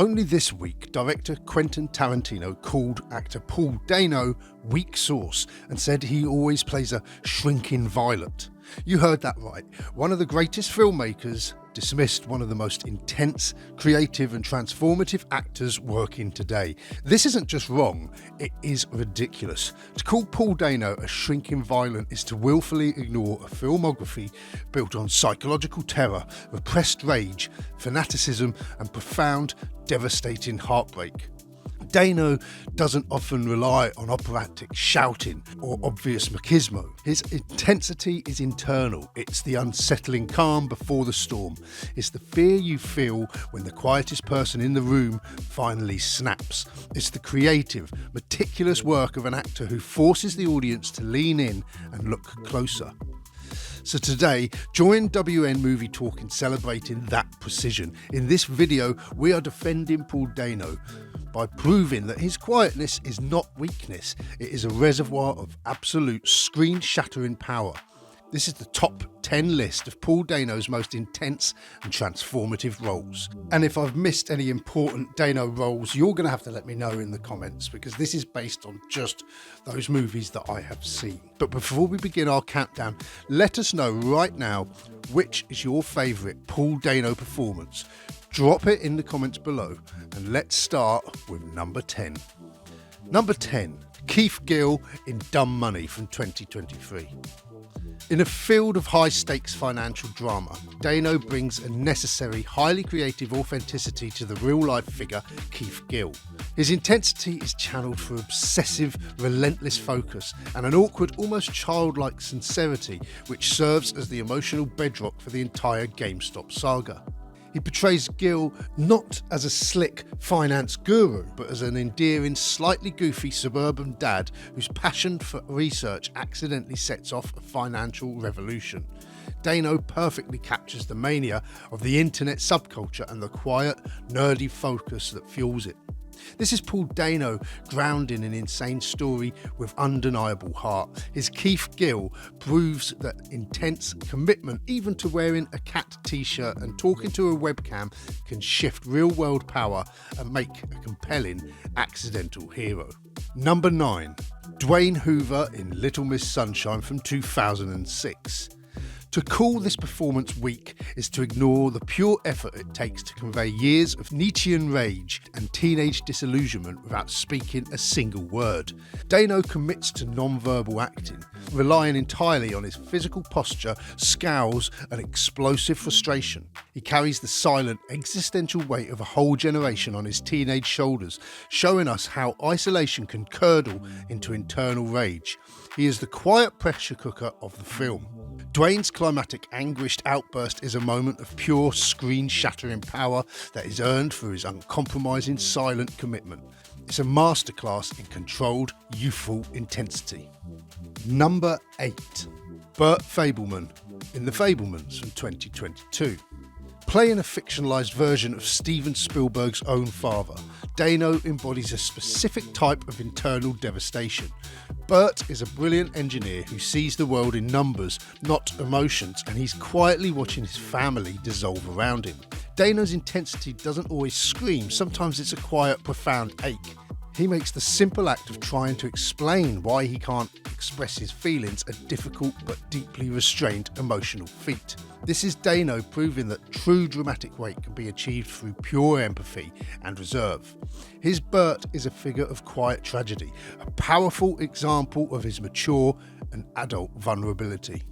Only this week, director Quentin Tarantino called actor Paul Dano weak sauce and said he always plays a shrinking violet. You heard that right. One of the greatest filmmakers dismissed one of the most intense, creative and transformative actors working today. This isn't just wrong, it is ridiculous. To call Paul Dano a shrinking violet is to willfully ignore a filmography built on psychological terror, repressed rage, fanaticism and profound, devastating heartbreak. Dano doesn't often rely on operatic shouting or obvious machismo. His intensity is internal. It's the unsettling calm before the storm. It's the fear you feel when the quietest person in the room finally snaps. It's the creative, meticulous work of an actor who forces the audience to lean in and look closer. So today, join WN Movie Talk in celebrating that precision. In this video, we are defending Paul Dano by proving that his quietness is not weakness, it is a reservoir of absolute screen-shattering power. This is the top 10 list of Paul Dano's most intense and transformative roles. And if I've missed any important Dano roles, you're going to have to let me know in the comments, because this is based on just those movies that I have seen. But before we begin our countdown, let us know right now which is your favourite Paul Dano performance. Drop it in the comments below, and let's start with number 10. Number 10, Keith Gill in Dumb Money from 2023. In a field of high-stakes financial drama, Dano brings a necessary, highly creative authenticity to the real-life figure Keith Gill. His intensity is channeled through obsessive, relentless focus and an awkward, almost childlike sincerity which serves as the emotional bedrock for the entire GameStop saga. He portrays Gill not as a slick finance guru, but as an endearing, slightly goofy suburban dad whose passion for research accidentally sets off a financial revolution. Dano perfectly captures the mania of the internet subculture and the quiet, nerdy focus that fuels it. This is Paul Dano grounding an insane story with undeniable heart. His Keith Gill proves that intense commitment, even to wearing a cat t-shirt and talking to a webcam, can shift real-world power and make a compelling accidental hero. Number 9. Dwayne Hoover in Little Miss Sunshine from 2006. To call this performance weak is to ignore the pure effort it takes to convey years of Nietzschean rage and teenage disillusionment without speaking a single word. Dano commits to non-verbal acting, relying entirely on his physical posture, scowls and explosive frustration. He carries the silent, existential weight of a whole generation on his teenage shoulders, showing us how isolation can curdle into internal rage. He is the quiet pressure cooker of the film. Dwayne's climactic, anguished outburst is a moment of pure, screen-shattering power that is earned through his uncompromising, silent commitment. It's a masterclass in controlled, youthful intensity. Number 8. Burt Fabelman in The Fabelmans from 2022. Playing a fictionalised version of Steven Spielberg's own father, Dano embodies a specific type of internal devastation. Burt is a brilliant engineer who sees the world in numbers, not emotions, and he's quietly watching his family dissolve around him. Dano's intensity doesn't always scream, sometimes it's a quiet, profound ache. He makes the simple act of trying to explain why he can't express his feelings a difficult but deeply restrained emotional feat. This is Dano proving that true dramatic weight can be achieved through pure empathy and reserve. His Burt is a figure of quiet tragedy, a powerful example of his mature and adult vulnerability.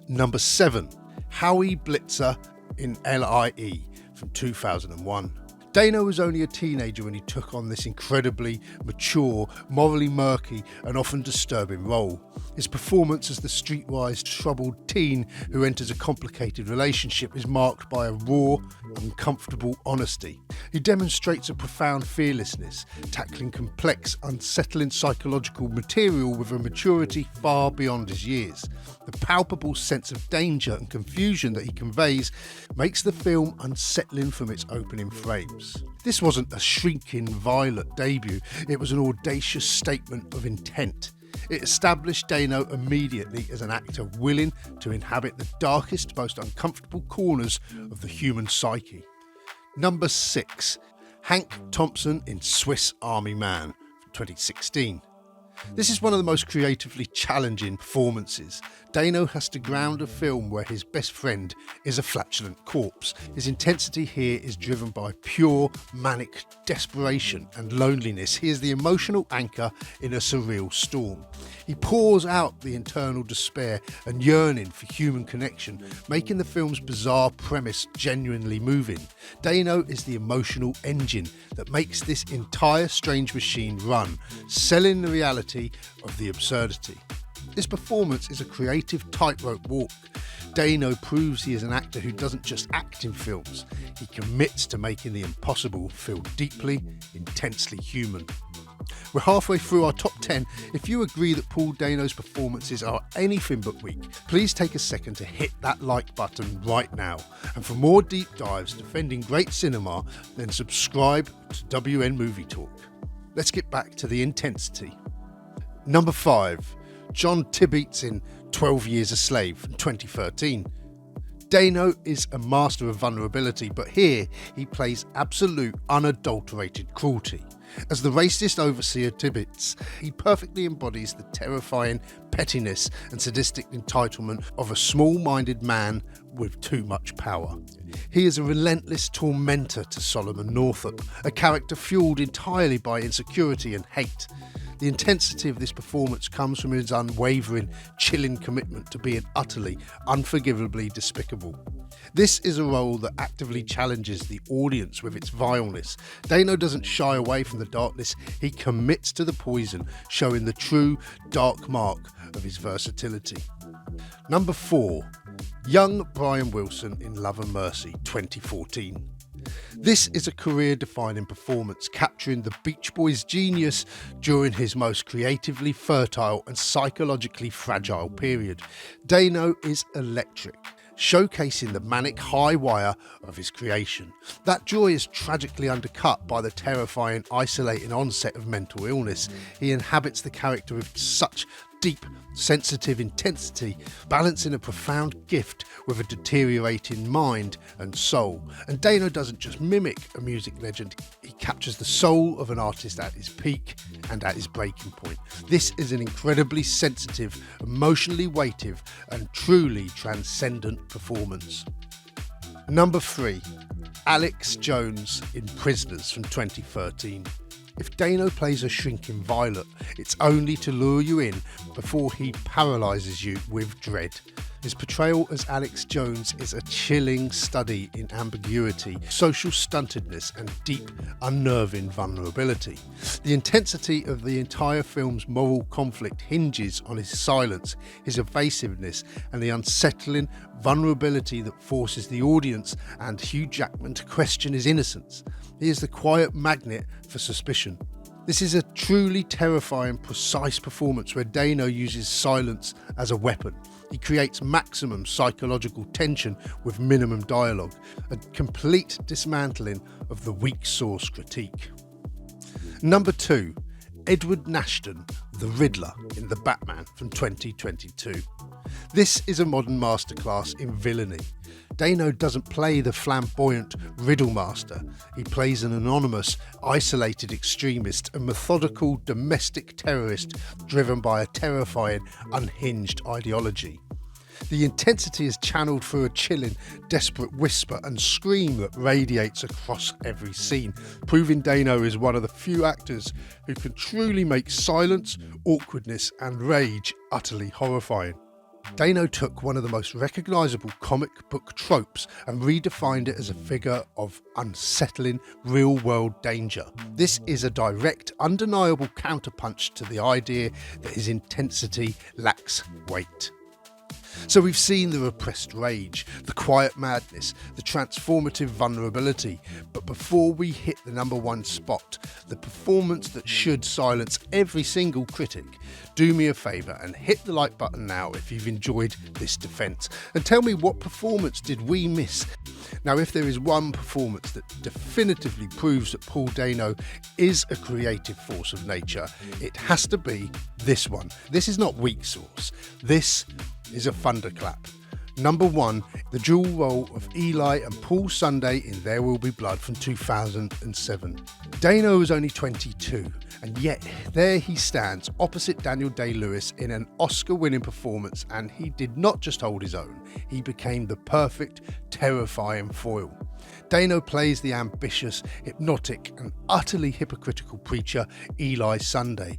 Number 7. Howie Blitzer in L.I.E. from 2001. Dano was only a teenager when he took on this incredibly mature, morally murky and often disturbing role. His performance as the streetwise, troubled teen who enters a complicated relationship is marked by a raw, uncomfortable honesty. He demonstrates a profound fearlessness, tackling complex, unsettling psychological material with a maturity far beyond his years. The palpable sense of danger and confusion that he conveys makes the film unsettling from its opening frames. This wasn't a shrinking violet debut, it was an audacious statement of intent. It established Dano immediately as an actor willing to inhabit the darkest, most uncomfortable corners of the human psyche. Number 6. Hank Thompson in Swiss Army Man from 2016. This is one of the most creatively challenging performances. Dano has to ground a film where his best friend is a flatulent corpse. His intensity here is driven by pure manic desperation and loneliness. He is the emotional anchor in a surreal storm. He pours out the internal despair and yearning for human connection, making the film's bizarre premise genuinely moving. Dano is the emotional engine that makes this entire strange machine run, selling the reality of the absurdity. This performance is a creative tightrope walk. Dano proves he is an actor who doesn't just act in films, he commits to making the impossible feel deeply, intensely human. We're halfway through our top 10. If you agree that Paul Dano's performances are anything but weak, please take a second to hit that like button right now. And for more deep dives defending great cinema, then subscribe to WN Movie Talk. Let's get back to the intensity. Number 5. John Tibeats in 12 Years a Slave from 2013. Dano is a master of vulnerability, but here he plays absolute unadulterated cruelty. As the racist overseer Tibeats, he perfectly embodies the terrifying pettiness and sadistic entitlement of a small-minded man with too much power. He is a relentless tormentor to Solomon Northup, a character fueled entirely by insecurity and hate. The intensity of this performance comes from his unwavering, chilling commitment to being utterly, unforgivably despicable. This is a role that actively challenges the audience with its vileness. Dano doesn't shy away from the darkness, he commits to the poison, showing the true dark mark of his versatility. Number 4. Young Brian Wilson in Love and Mercy, 2014. This is a career-defining performance, capturing the Beach Boys' genius during his most creatively fertile and psychologically fragile period. Dano is electric, showcasing the manic high wire of his creation. That joy is tragically undercut by the terrifying, isolating onset of mental illness. He inhabits the character with such deep, sensitive intensity, balancing a profound gift with a deteriorating mind and soul. And Dano doesn't just mimic a music legend, he captures the soul of an artist at his peak and at his breaking point. This is an incredibly sensitive, emotionally weighted and truly transcendent performance. Number 3. Alex Jones in Prisoners from 2013. If Dano plays a shrinking violet, it's only to lure you in before he paralyses you with dread. His portrayal as Alex Jones is a chilling study in ambiguity, social stuntedness and deep, unnerving vulnerability. The intensity of the entire film's moral conflict hinges on his silence, his evasiveness and the unsettling vulnerability that forces the audience and Hugh Jackman to question his innocence. He is the quiet magnet for suspicion. This is a truly terrifying, precise performance where Dano uses silence as a weapon. He creates maximum psychological tension with minimum dialogue, a complete dismantling of the weak source critique. Number 2. Edward Nashton, the Riddler in The Batman from 2022. This is a modern masterclass in villainy. Dano doesn't play the flamboyant riddle master. He plays an anonymous, isolated extremist, a methodical domestic terrorist driven by a terrifying, unhinged ideology. The intensity is channeled through a chilling, desperate whisper and scream that radiates across every scene, proving Dano is one of the few actors who can truly make silence, awkwardness and rage utterly horrifying. Dano took one of the most recognisable comic book tropes and redefined it as a figure of unsettling, real-world danger. This is a direct, undeniable counterpunch to the idea that his intensity lacks weight. So we've seen the repressed rage, the quiet madness, the transformative vulnerability, but before we hit the number 1 spot, the performance that should silence every single critic, do me a favour and hit the like button now if you've enjoyed this defence, and tell me what performance did we miss. Now, if there is one performance that definitively proves that Paul Dano is a creative force of nature, it has to be this one. This is not weak sauce. This is a thunderclap. Number 1, the dual role of Eli and Paul Sunday in There Will Be Blood from 2007. Dano was only 22, and yet there he stands opposite Daniel Day-Lewis in an Oscar-winning performance, and he did not just hold his own, he became the perfect, terrifying foil. Dano plays the ambitious, hypnotic and utterly hypocritical preacher Eli Sunday.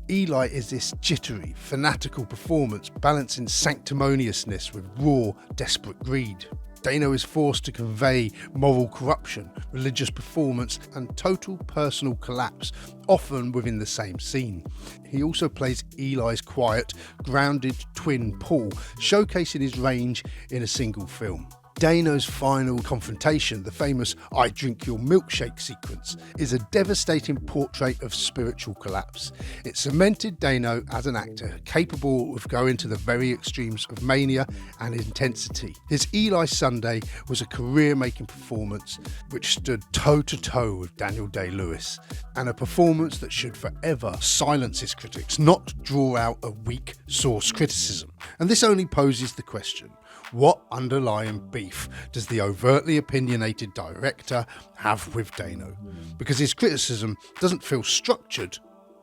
Eli is this jittery, fanatical performance balancing sanctimoniousness with raw, desperate greed. Dano is forced to convey moral corruption, religious performance and total personal collapse, often within the same scene. He also plays Eli's quiet, grounded twin Paul, showcasing his range in a single film. Dano's final confrontation, the famous "I drink your milkshake" sequence, is a devastating portrait of spiritual collapse. It cemented Dano as an actor capable of going to the very extremes of mania and intensity. His Eli Sunday was a career-making performance which stood toe-to-toe with Daniel Day-Lewis, and a performance that should forever silence his critics, not draw out a weak source criticism. And this only poses the question: what underlying beef does the overtly opinionated director have with Dano? Because his criticism doesn't feel structured,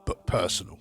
but personal.